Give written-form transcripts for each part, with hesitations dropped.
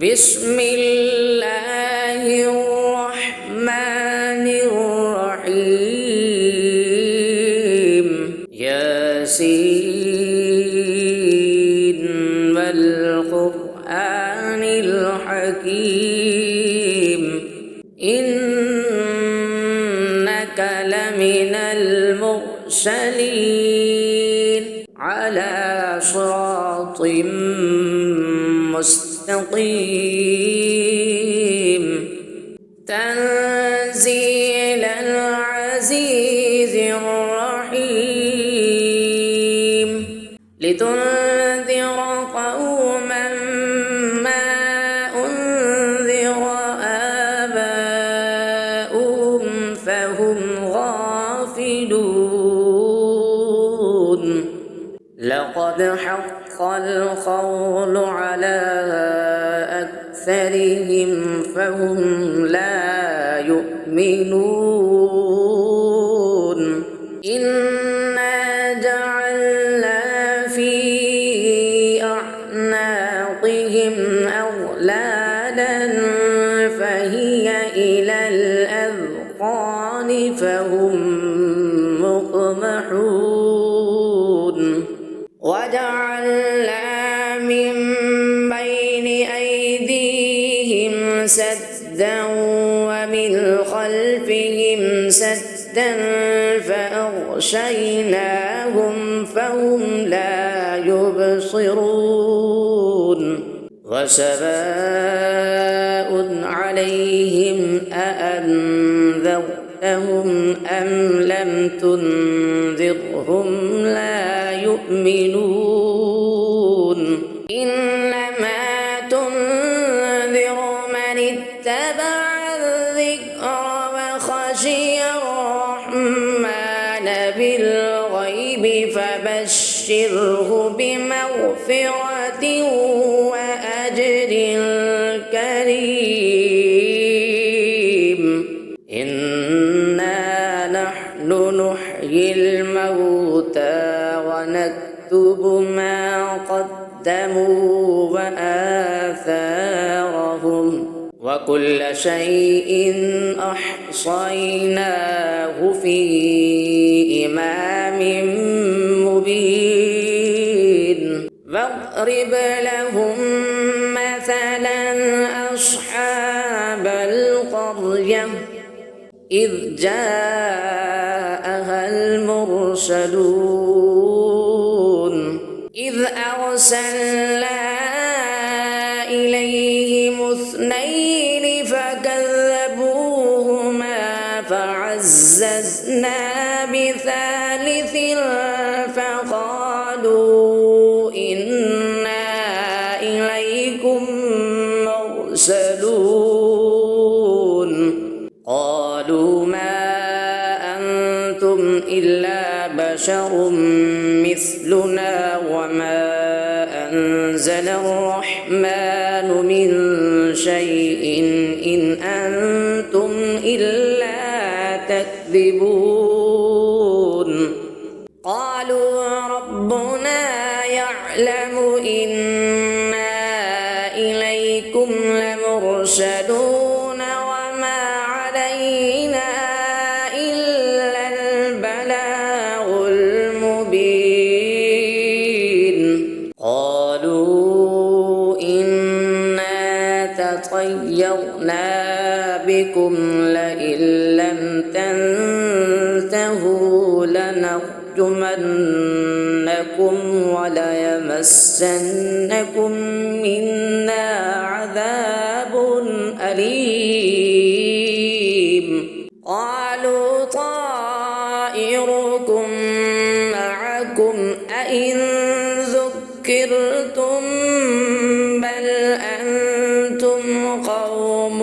بسم الله الرحمن الرحيم ياسين والقرآن الحكيم إنك لمن المرسلين على صراط مستقيم تنزيل العزيز الرحيم لتنذر قوما ما أنذر آباؤهم فهم غافلون لقد حق القول على أكثرهم فهم لا يؤمنون إنا جعلنا في أعناقهم أغلالا فهي إلى الأذقان فهم مقمحون وجعلنا من بين أيديهم سدا ومن خلفهم سدا فأغشيناهم فهم لا يبصرون وسواء عليهم أأنذرتهم أم لم تنذرهم لا يؤمنون إنما تنذر من اتبع الذكر وخشي الرحمن بالغيب فبشره بمغفرة وأجر كريم إنا نحن نحيي الموتى ونكتب ما قدموا وآثارهم وكل شيء أحصيناه في إمام مبين واضرب لهم مثلا أصحاب القرية إذ جاءها المرسلون إذ أرسلنا إليهم اثنين فكذبوهما فعززنا بثالث فقالوا إنا إليكم مرسلون قالوا ما أنتم إلا بشر مثلنا وما أنزل الرحمن من شيء إن أنتم إلا تكذبون قالوا ربنا يعلم إنا إليكم لمرسلون وما علينا إلا البلاغ المبين قالوا إنا تطيرنا بكم لئن لم تنتهوا لنرجمنكم وليمسنكم منا عذاب أليم قالوا طائركم معكم أئن ذكرتم بل أنتم قوم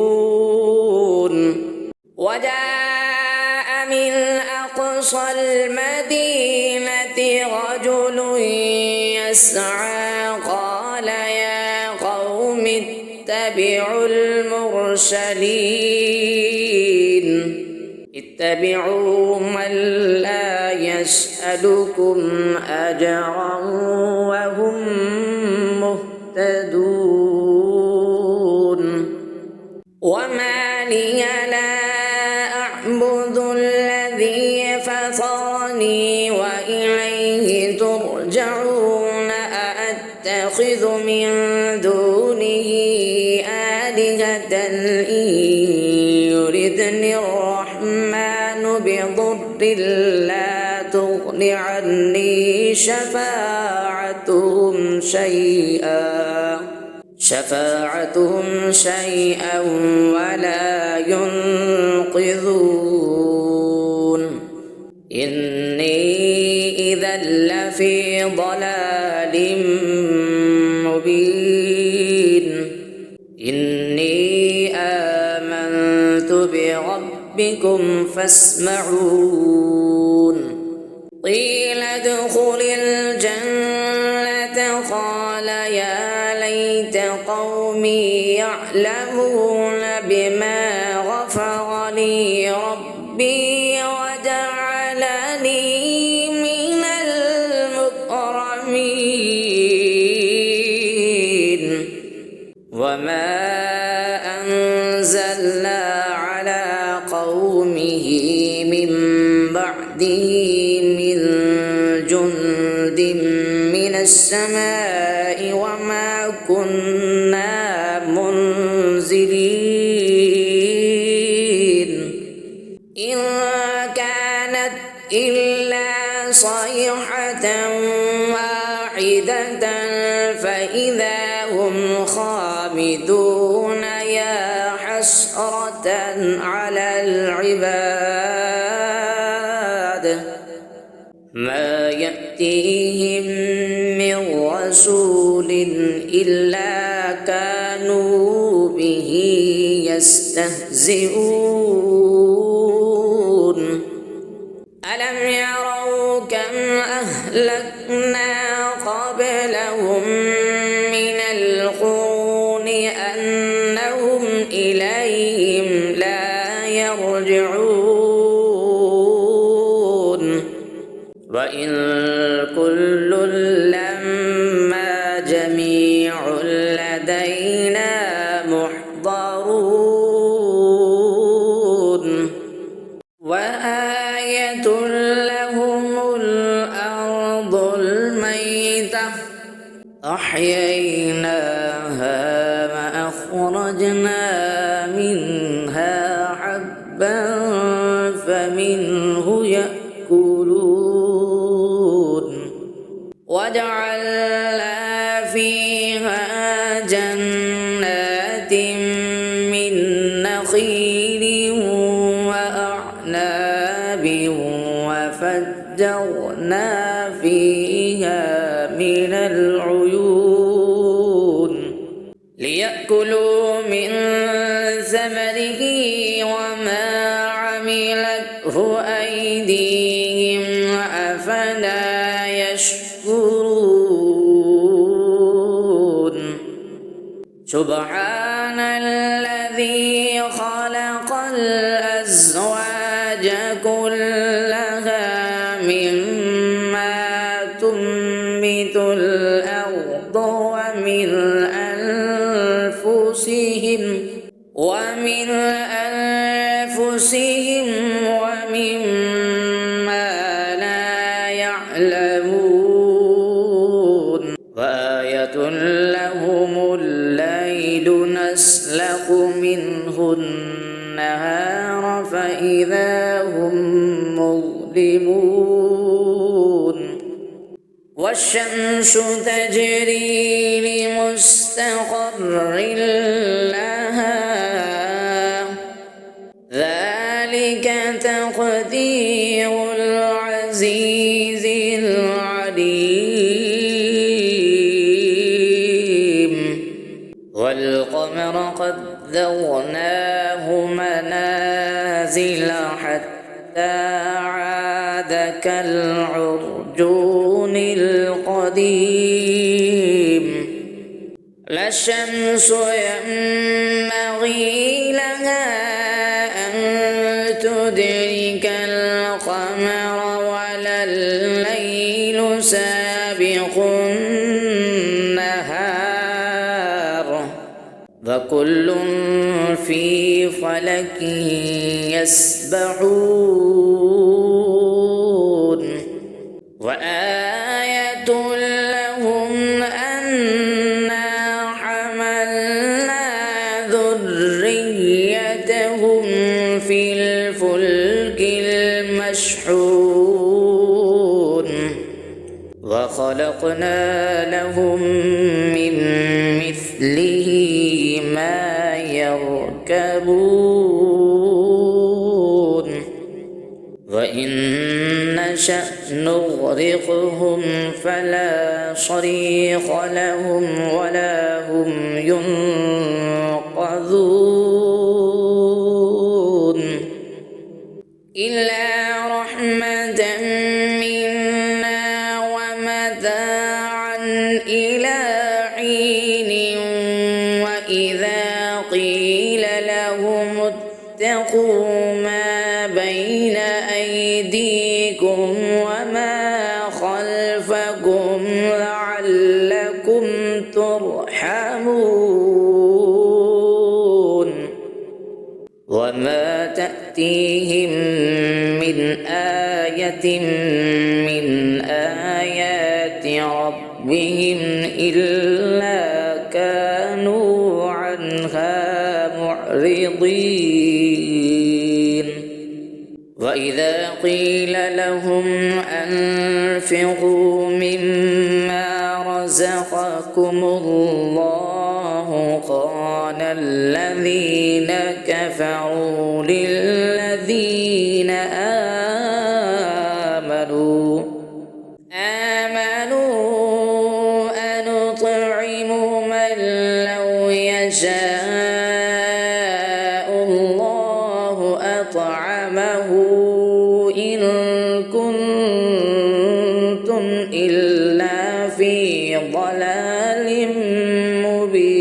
مسرفون وجاء من أقصى المدينة رجل يسعى قال يا قوم اتبعوا المرسلين اتبعوا من لا يسألكم أجرا وهم مهتدون. أتخذ من دونه آلهة إن يردني الرحمن بضر لا تغن عني شفاعتهم شيئا ولا ينقذون إني إذا لفي ضلال مبين إني آمنت بربكم فاسمعون قيل ادخل الجنة قال يا ليت قومي يعلمون بما غفر لي ربي وجعلني من المكرمين وما أنزلنا على قومه من بعده من جند من السماء وما كنا منزلين إن كانت إلا صيحة واحدة فإذا هم خامدون يا حسرة على العباد ما يأتيهم من رسول إلا كانوا به يستهزئون ألم يروا كم أهلكنا قبلهم من القرون أنهم إليهم لا يرجعون وإن كل لما جميع لدينا محضرون وآية لهم الأرض الميتة أحييناها وأخرجنا منها حبا فمنه يأكلون وجعلنا فيها جنات من نخيل وأعناب وفجرنا فيها من العيون ليأكلوا من ثمره وما عملته أيديهم أفلا يشكرون سبحان الذي خلق الأزواج كلها مما تنبت الأرض ومن أنفسهم ومما لا يعلمون وآية لهم الليل نسلخ منه النهار فإذا هم مظلمون والشمس تجري لمستقر لها ذلك تقدير العزيز العليم والقمر قدرناه منازل حتى عاد كالعرجون القديم لا الشمس ينبغي لها أن تدرك القمر ولا الليل سابق النهار وكل في فلك يسبحون وآية لهم أن خلقنا لهم من مثله ما يركبون وإن نشأ نغرقهم فلا صريخ لهم ولا هم ينقذون إلا رحمة منا ومتاعا إلى حين وإذا قيل لهم اتقوا ما بين أيديكم وما خلفكم لعلكم ترحمون وما تأتيهم من آية من آيات ربهم إلا كانوا عنها معرضين وإذا قيل لهم أنفقوا مما رزقكم الله قال الذين كفروا للذين آمنوا أنطعم من لو يشاء الله أطعمه إن كنتم إلا في ضلال مبين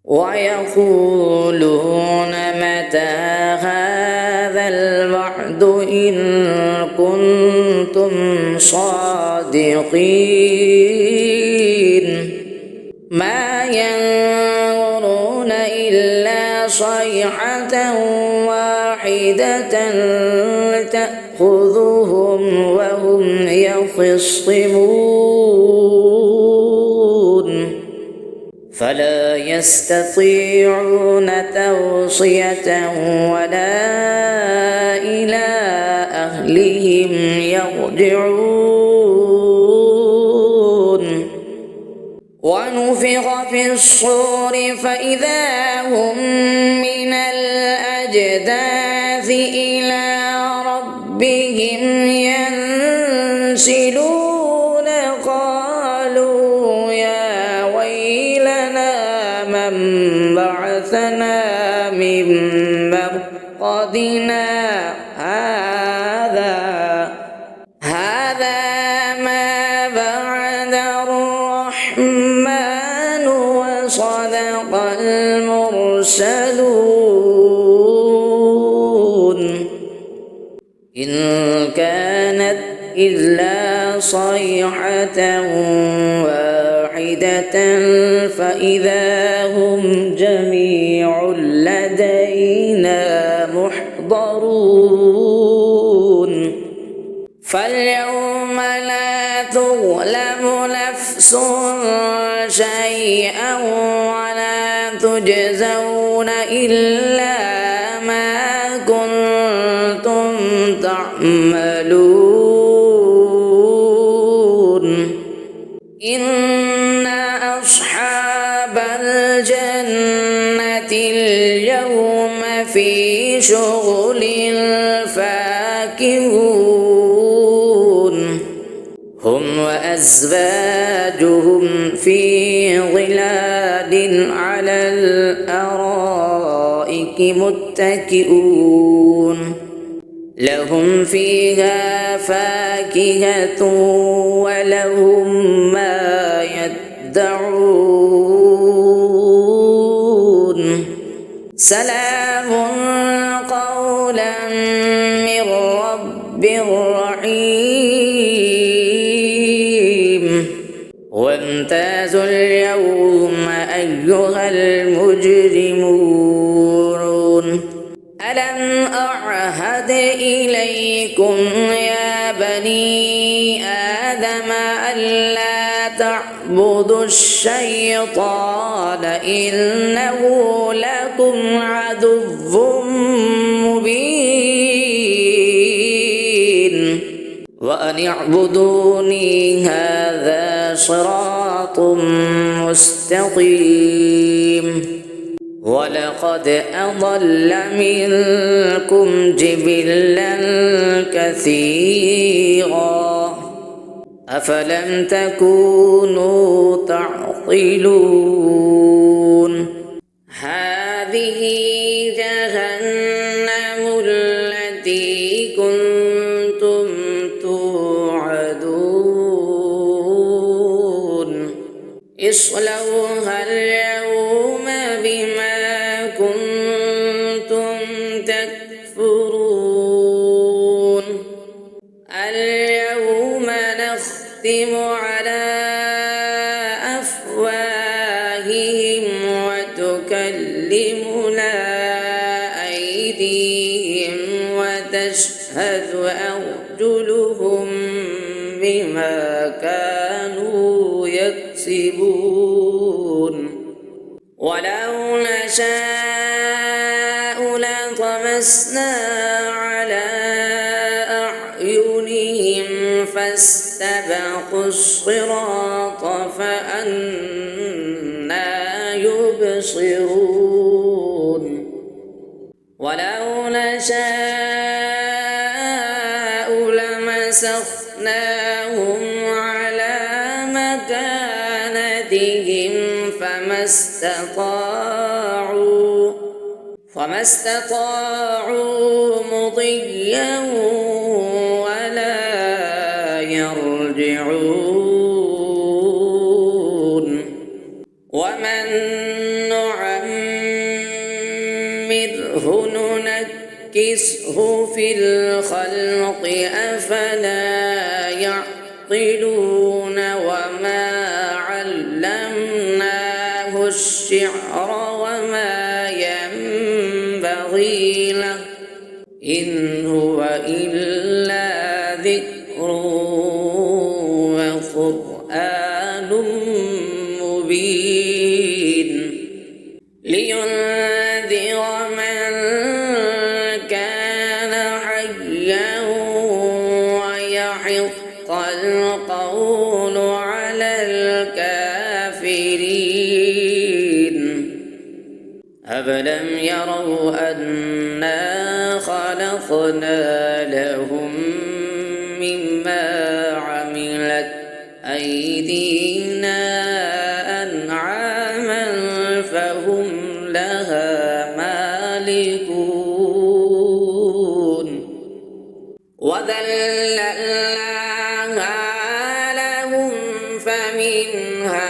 ويقولون متى هذا الوعد إن كنتم صادقين ما ينظرون إلا صيحة واحدة تأخذهم وهم يخصمون فلا يستطيعون توصية ولا إلى أهلهم يرجعون ونفخ في الصور فإذا هم من الأجداث إلى ربهم ينسلون قالوا يا ويلنا من بعثنا من مرقدنا هذا ما بعد الرحمن وصدق المرسلون إن كانت إلا صيحة واحدة فإذا هم جميع لدينا محضرون فاليوم لا تظلم نفس شيئا ولا تجزون إلا ما كنتم تعملون إن أصحاب الجنة اليوم في شغل فاكهون هم وأزواجهم في ظلال على الأرائك متكئون لهم فيها فاكهة ولهم ما يدعون سلام قولا من رب رحيم وامتازوا اليوم أيها المجرمون ألم أعهد إليكم يا بني آدم ألا تعبدوا الشيطان إنه لكم عدو مبين وأن اعبدوني هذا صراط مستقيم ولقد أضل منكم جبلا كثيرا أفلم تكونوا تعقلون هذه جهنم التي كنتم توعدون اصلوها اليوم بما كنتم تكفرون اليوم نختم على أفواههم وتكلمنا أيديهم وتشهد أرجلهم بما كانوا يكسبون ولو نشاء لطمسنا على أعينهم فاستبقوا الصراط فأنى يبصرون ولو نشاء لمسخناهم على مكانتهم فما استطاعوا مضيا ولا يرجعون ومن نعمره ننكسه في الخلق أفلا يعقلون وما علمناه الشعر وما ينبغي له إن هو إلا ذكر وقرآن مبين لينذر من كان حيا ويحق القول على الكافرين أفلم يروا أنا خلقنا لهم مما عملت أيدينا أنعاما فهم لها مالكون وذللناها لهم فمنها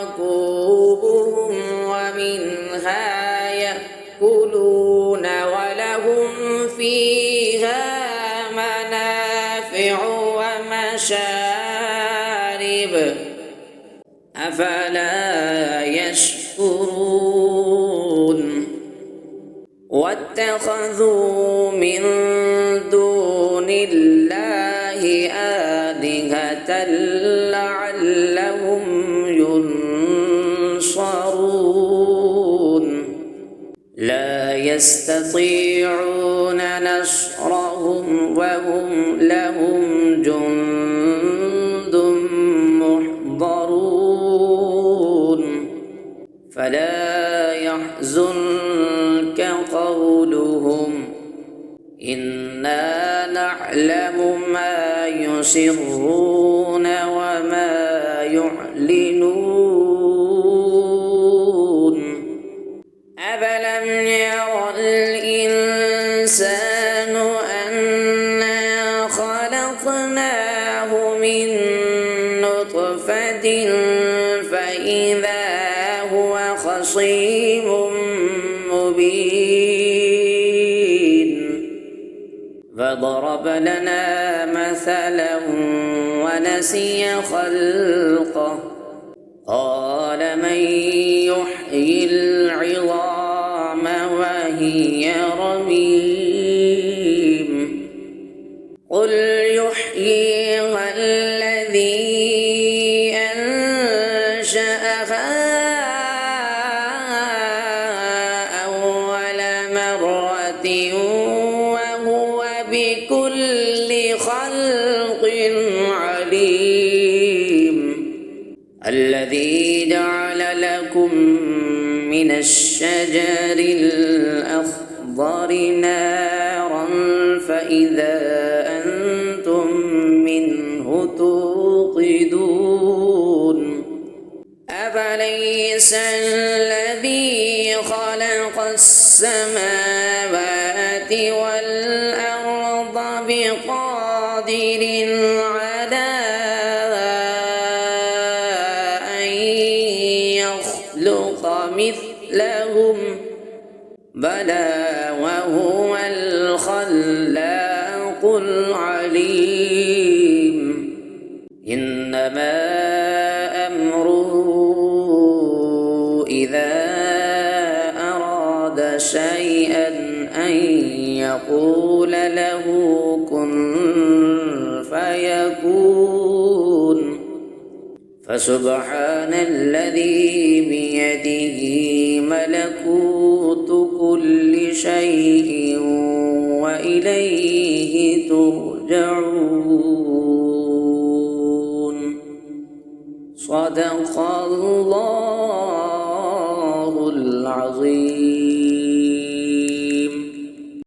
ركوبهم ومنها يأكلون ولهم فيها منافع ومشارب أفلا يشكرون واتخذوا من دون الله آلهة لعلهم ينصرون لا يستطيعون نصرهم وهم لهم جند محضرون فلا يحزنك قولهم إنا نعلم ما يسرون وما يعلنون أفلم ير الإنسان أنا خلقناه من نطفة فإذا هو خصيم مبين فضرب لنا مثلا ونسي خلقه قال من يحيي العظام وهي رميم قل يحييها الذي أنشأها أول مرة وهو بكل خلق الذي جعل لكم من الشجر الأخضر نارا فإذا أنتم منه توقدون أفليس الذي خلق السماوات والأرض بقادر على أن يخلق مثلهم بلى وهو الخلاق العليم إنما أمره إذا أراد شيئا أن يقول له كن فيكون فسبحان الذي بيده ملكوت كل شيء وإليه ترجعون صدق الله العظيم.